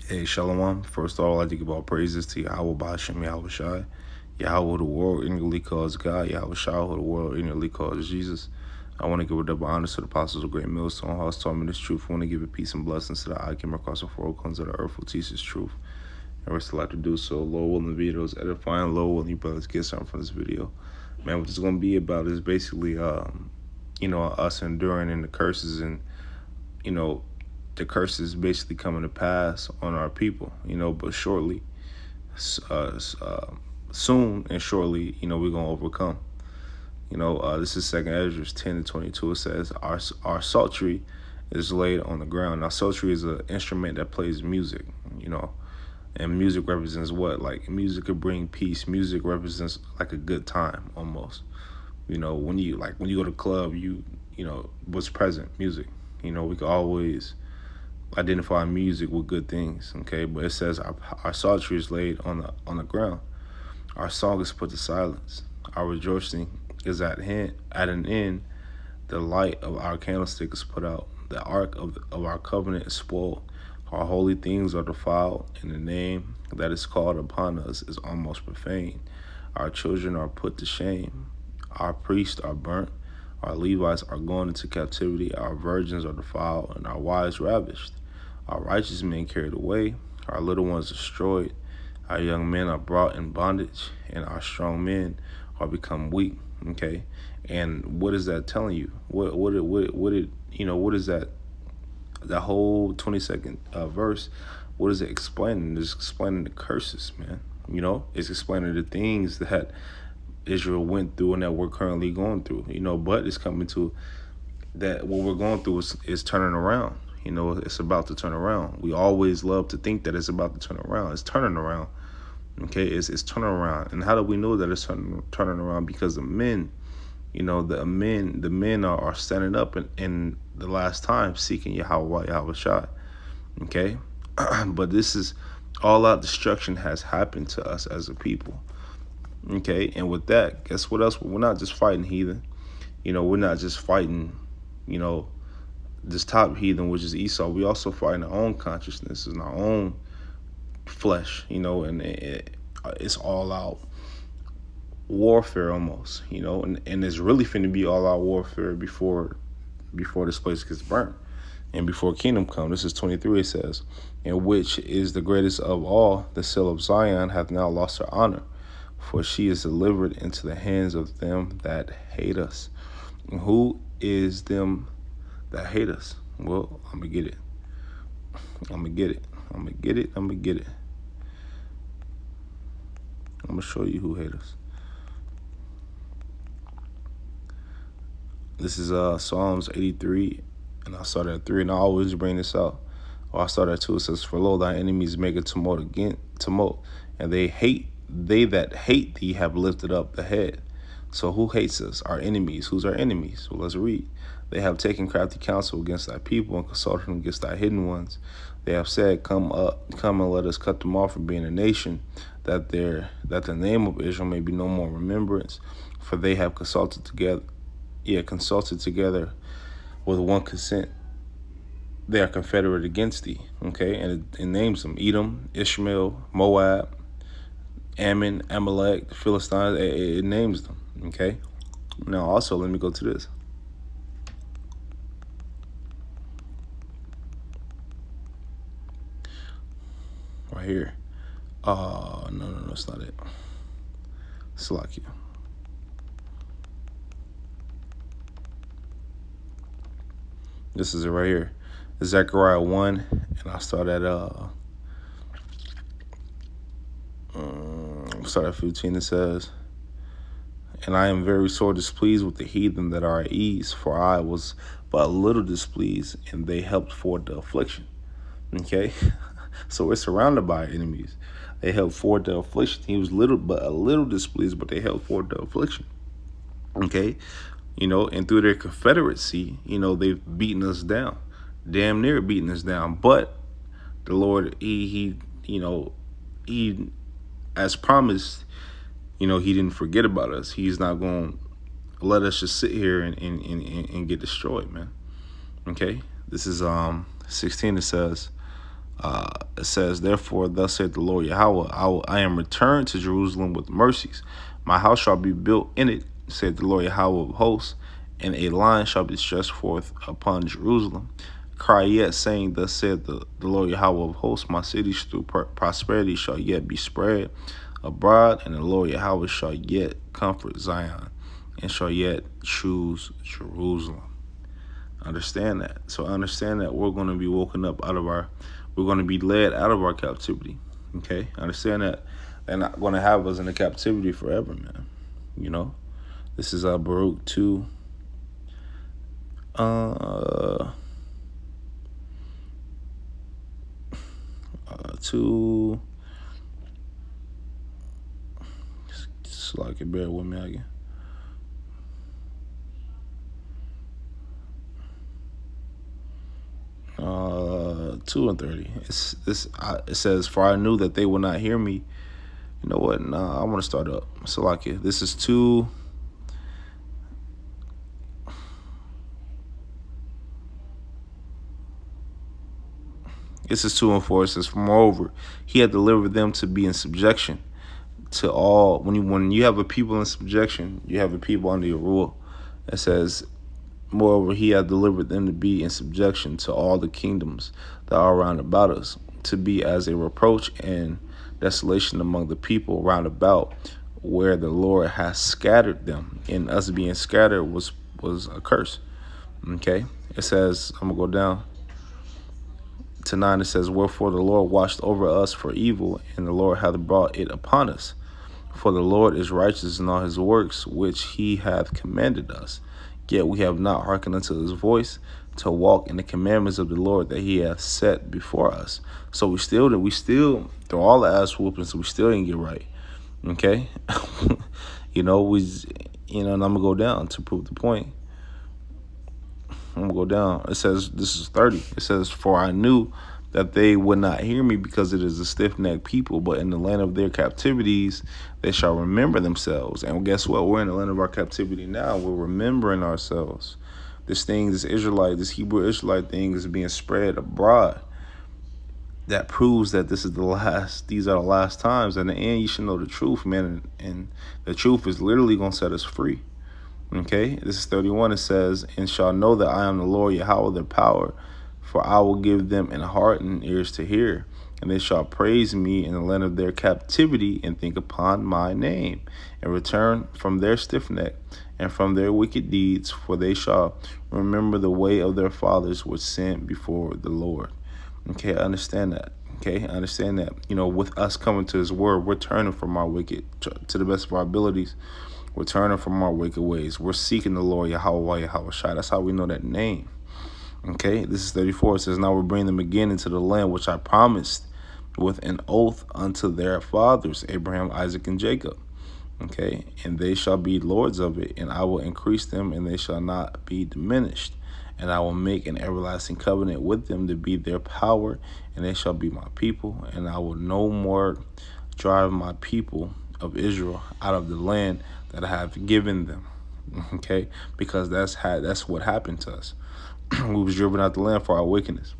Hey, Shalom. First of all, I'd like to give all praises to Yahweh Bashem, Yahweh Shai. Yahweh, the world inwardly calls God. Yahweh Shai, who the world inwardly calls Jesus. I want to give a double honor to the apostles of Great Millstone House, taught me this truth. I want to give it peace and blessings to the I came across the four corners of the earth who teach this truth. And we're still like to do so. Lord willing, the video is edifying. Lord willing, you brothers get something from this video. Man, what it's going to be about is basically, us enduring in the curses and, the curses basically coming to pass on our people, but shortly, soon and shortly, we're going to overcome. This is 2nd Ezra 10:22. It says, our psaltery is laid on the ground. Now, psaltery is an instrument that plays music, and music represents what? Like, music could bring peace. Music represents like a good time almost. When you go to the club, what's present? Music. We could always identify music with good things, okay? But it says our psaltery is laid on the ground. Our song is put to silence. Our rejoicing is at an end. The light of our candlestick is put out. The ark of our covenant is spoiled. Our holy things are defiled, and the name that is called upon us is almost profaned. Our children are put to shame. Our priests are burnt. Our Levites are gone into captivity. Our virgins are defiled, and our wives ravished. Our righteous men carried away. Our little ones destroyed. Our young men are brought in bondage, and our strong men are become weak. Okay, and what is that telling you? What is that? That whole 22nd verse. What is it explaining? It's explaining the curses, man. It's explaining the things that Israel went through and that we're currently going through. But it's coming to that what we're going through is turning around. It's about to turn around. We always love to think that it's about to turn around. It's turning around. Okay, it's turning around. And how do we know that it's turning around? Because the men, the men are standing up in the last time seeking Yahweh Shai. Okay, but this is all out destruction has happened to us as a people. Okay, and with that, guess what else? We're not just fighting heathen. We're not just fighting, this top heathen, which is Esau. We also fight our own consciousness and our own flesh, and it's all out warfare almost, and it's really finna be all out warfare before this place gets burnt and before kingdom come. This is 23. It says, and which is the greatest of all, the cell of Zion hath now lost her honor, for she is delivered into the hands of them that hate us. And who is them that hate us? Well, I'm gonna get it. I'm gonna show you who hate us. This is Psalms 83, and I started at 3, and I always bring this out. I started at 2. It says, for lo, thy enemies make a tumult, and they that hate thee have lifted up the head. So who hates us? Our enemies. Who's our enemies? Well, let's read. They have taken crafty counsel against thy people and consulted against thy hidden ones. They have said, come and let us cut them off from being a nation, that the name of Israel may be no more remembrance. For they have consulted together with one consent. They are confederate against thee. Okay, and it names them: Edom, Ishmael, Moab, Ammon, Amalek, the Philistines. It names them. Okay. Now also, let me go to this. Right here. No, it's not it. Slakia. This is it right here. Zechariah 1, and I'll start at 15. It says, and I am very sore displeased with the heathen that are at ease, for I was but a little displeased, and they helped forward the affliction. Okay, so we're surrounded by enemies. They helped forward the affliction. He was a little displeased, but they helped forward the affliction. Okay, and through their confederacy, they've beaten us down, damn near beaten us down. But the Lord, he as promised, he didn't forget about us. He's not going to let us just sit here and get destroyed, man. Okay, this is 16. It says, It says, therefore, thus saith the Lord Yahweh, I am returned to Jerusalem with mercies. My house shall be built in it, said the Lord Yahweh of hosts, and a line shall be stretched forth upon Jerusalem. Cry yet, saying, thus said the Lord Yahweh of hosts, my cities through prosperity shall yet be spread abroad, and the Lord Yahweh shall yet comfort Zion, and shall yet choose Jerusalem. Understand that. So understand that we're going to be woken up we're going to be led out of our captivity. Okay? Understand that they're not going to have us in the captivity forever, man. You know? This is Baruch 2. 2. Just like it, bear with me again. 2 and 30. It says, for I knew that they would not hear me. You know what? Nah, I want to start up. So like it. This is 2. This is 2 and 4. It says, moreover, he had delivered them to be in subjection to all. When you have a people in subjection, you have a people under your rule. It says, moreover, he hath delivered them to be in subjection to all the kingdoms that are round about us, to be as a reproach and desolation among the people round about, where the Lord has scattered them. And us being scattered was a curse. Okay? It says, I'm going to go down to 9. It says, wherefore the Lord watched over us for evil, and the Lord hath brought it upon us. For the Lord is righteous in all his works, which he hath commanded us. Yet we have not hearkened unto his voice, to walk in the commandments of the Lord that he hath set before us. So we still through all the ass whoopings, we still didn't get right. Okay? And I'm gonna go down to prove the point. I'm gonna go down. It says, this is 30. It says, for I knew that they would not hear me, because it is a stiff-necked people, but in the land of their captivities they shall remember themselves. And guess what? We're in the land of our captivity now. We're remembering ourselves. This Hebrew Israelite thing is being spread abroad. That proves that these are the last times. In the end, you should know the truth, man. And the truth is literally gonna set us free. Okay, this is 31. It says, and shall know that I am the Lord Yahweh, their power, for I will give them an heart and ears to hear, and they shall praise me in the land of their captivity, and think upon my name, and return from their stiff neck and from their wicked deeds, for they shall remember the way of their fathers which sinned before the Lord. Okay, I understand that. Okay, I understand that. With us coming to his word, we're turning from our wicked to the best of our abilities. We're turning from our wicked ways. We're seeking the Lord Yahweh Shai. That's how we know that name. Okay, this is 34. It says, now we bring them again into the land which I promised with an oath unto their fathers, Abraham, Isaac, and Jacob. Okay, and they shall be lords of it, and I will increase them, and they shall not be diminished. And I will make an everlasting covenant with them to be their power, and they shall be my people. And I will no more drive my people of Israel out of the land that I have given them. Okay, because that's what happened to us. We was driven out the land for our wickedness.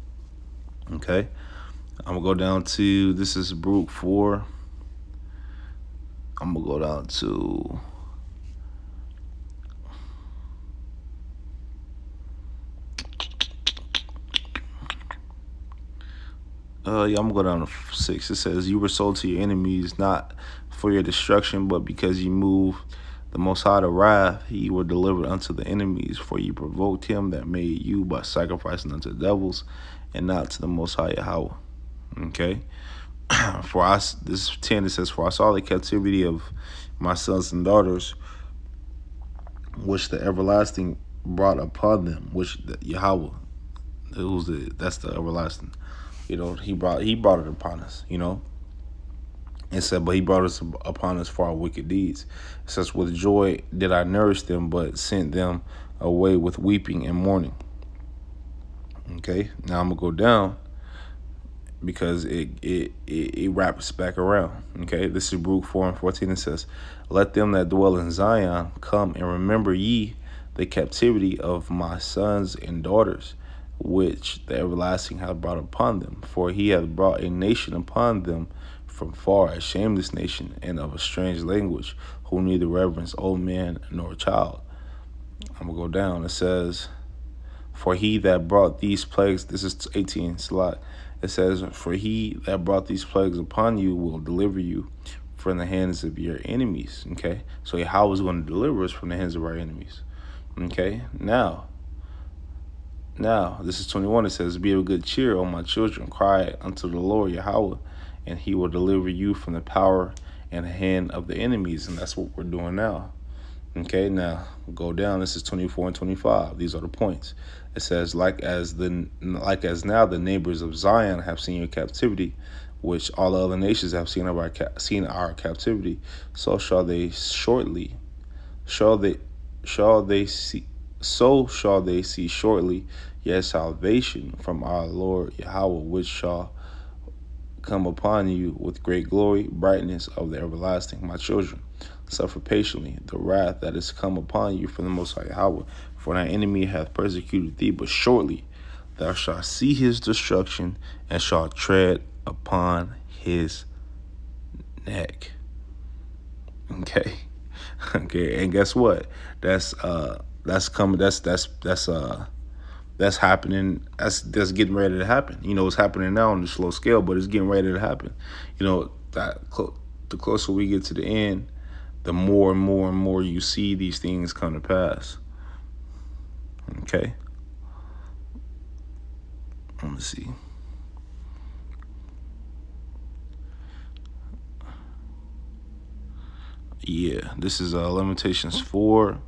Okay, I'm gonna go down to, this is Baruch 4. I'm gonna go down to I'm gonna go down to 6. It says, you were sold to your enemies, not for your destruction, but because you moved the Most High to wrath, ye were delivered unto the enemies, for you provoked him that made you by sacrificing unto devils, and not to the Most High Yahweh. Okay. For us, this 10, it says, for I saw the captivity of my sons and daughters, which the everlasting brought upon them, which the Yahweh, that's the everlasting. He brought it upon us. It said, but he brought us upon us for our wicked deeds. It says, with joy did I nourish them, but sent them away with weeping and mourning. Okay, now I'm gonna go down, because it wraps back around. Okay, this is Baruch 4 and 14. It says, let them that dwell in Zion come and remember ye the captivity of my sons and daughters, which the everlasting hath brought upon them. For he hath brought a nation upon them from far, a shameless nation, and of a strange language, who neither reverence old man nor child. I'm going to go down. It says, for he that brought these plagues, this is 18, it's a lot. It says, for he that brought these plagues upon you will deliver you from the hands of your enemies. Okay, so Yahweh is going to deliver us from the hands of our enemies. Okay, now this is 21. It says, be of good cheer, O my children, cry unto the Lord Yahweh, and he will deliver you from the power and the hand of the enemies. And that's what we're doing now. Okay, now go down. This is 24 and 25. These are the points. It says, like as now the neighbors of Zion have seen your captivity, which all the other nations have seen our captivity, so shall they see shortly, yes, salvation from our Lord Yahweh, which shall come upon you with great glory, brightness of the everlasting. My children, suffer patiently the wrath that is come upon you from the Most High Yahweh. For thy enemy hath persecuted thee, but shortly thou shalt see his destruction, and shalt tread upon his neck. Okay. Okay, and guess what? That's coming. That's happening. That's getting ready to happen. You know, it's happening now on a slow scale, but it's getting ready to happen. You know, the closer we get to the end, the more and more and more you see these things come to pass. Okay. Let me see. Yeah, this is Lamentations 4.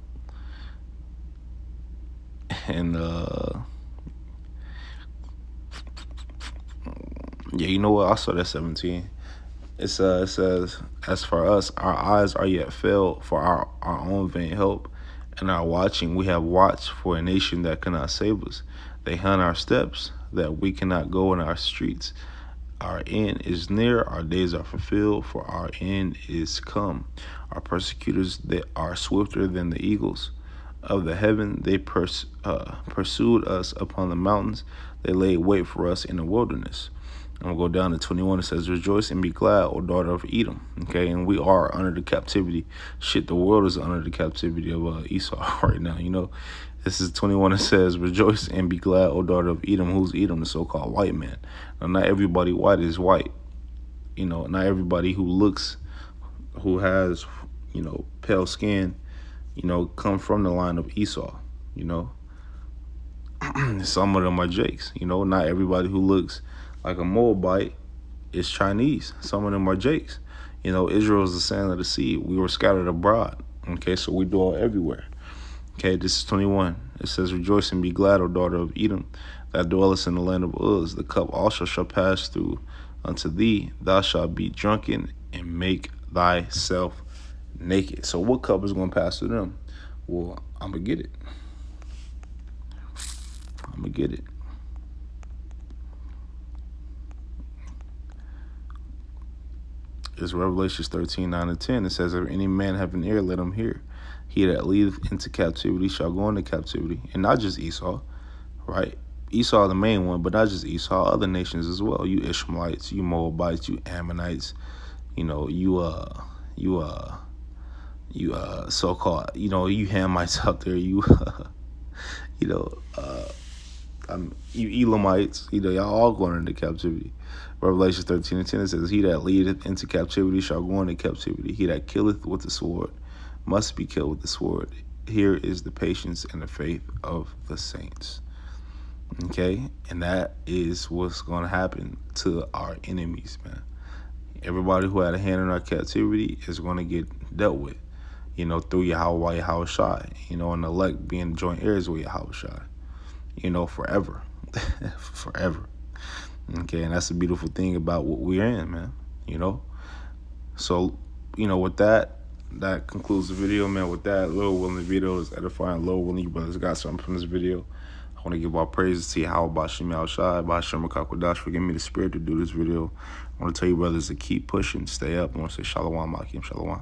And yeah, you know what? I'll start at 17. It says, as for us, our eyes are yet filled for our own vain hope, and our watching we have watched for a nation that cannot save us. They hunt our steps, that we cannot go in our streets. Our end is near, our days are fulfilled, for our end is come. Our persecutors, they are swifter than the eagles of the heaven. They pursued us upon the mountains. They laid wait for us in the wilderness. And we'll go down to 21. It says, rejoice and be glad, O daughter of Edom. Okay, and we are under the captivity. Shit, the world is under the captivity of Esau right now, you know. This is 21. It says, rejoice and be glad, O daughter of Edom. Who's Edom? The so-called white man. Now, not everybody white is white. You know, not everybody who has, you know, pale skin, you know, come from the line of Esau, you know. Some of them are Jakes, you know. Not everybody who looks like a Moabite is Chinese. Some of them are Jakes. You know, Israel is the sand of the sea. We were scattered abroad. Okay, so we dwell everywhere. Okay, this is 21. It says, rejoice and be glad, O daughter of Edom, that dwellest in the land of Uz. The cup also shall pass through unto thee. Thou shalt be drunken and make thyself naked. So what cup is going to pass through them? Well, I'm going to get it. It's Revelations 13, 9 and 10. It says, if any man have an ear, let him hear. He that leadeth into captivity shall go into captivity. And not just Esau, right? Esau the main one, but not just Esau, other nations as well. You Ishmaelites, you Moabites, you Ammonites, you know, you so-called, you know, you Hamites out there, you you Elamites, you know, y'all all going into captivity. Revelation 13 and 10, it says, he that leadeth into captivity shall go into captivity. He that killeth with the sword must be killed with the sword. Here is the patience and the faith of the saints. Okay? And that is what's going to happen to our enemies, man. Everybody who had a hand in our captivity is going to get dealt with, you know, through Yahweh Shai, you know, and elect being joint heirs with Yahweh Shai, you know, forever. Forever. Okay, and that's the beautiful thing about what we're in, man, you know. So, you know, with that concludes the video, man. With that, Lord willing, the video is edifying. Lord willing, you brothers got something from this video. I want to give all praises to Yahweh Bashim Al Shai, Bashim Makakwadash for giving me the spirit to do this video. I want to tell you brothers to keep pushing, stay up. I want to say Shalom, Akim, Shalom.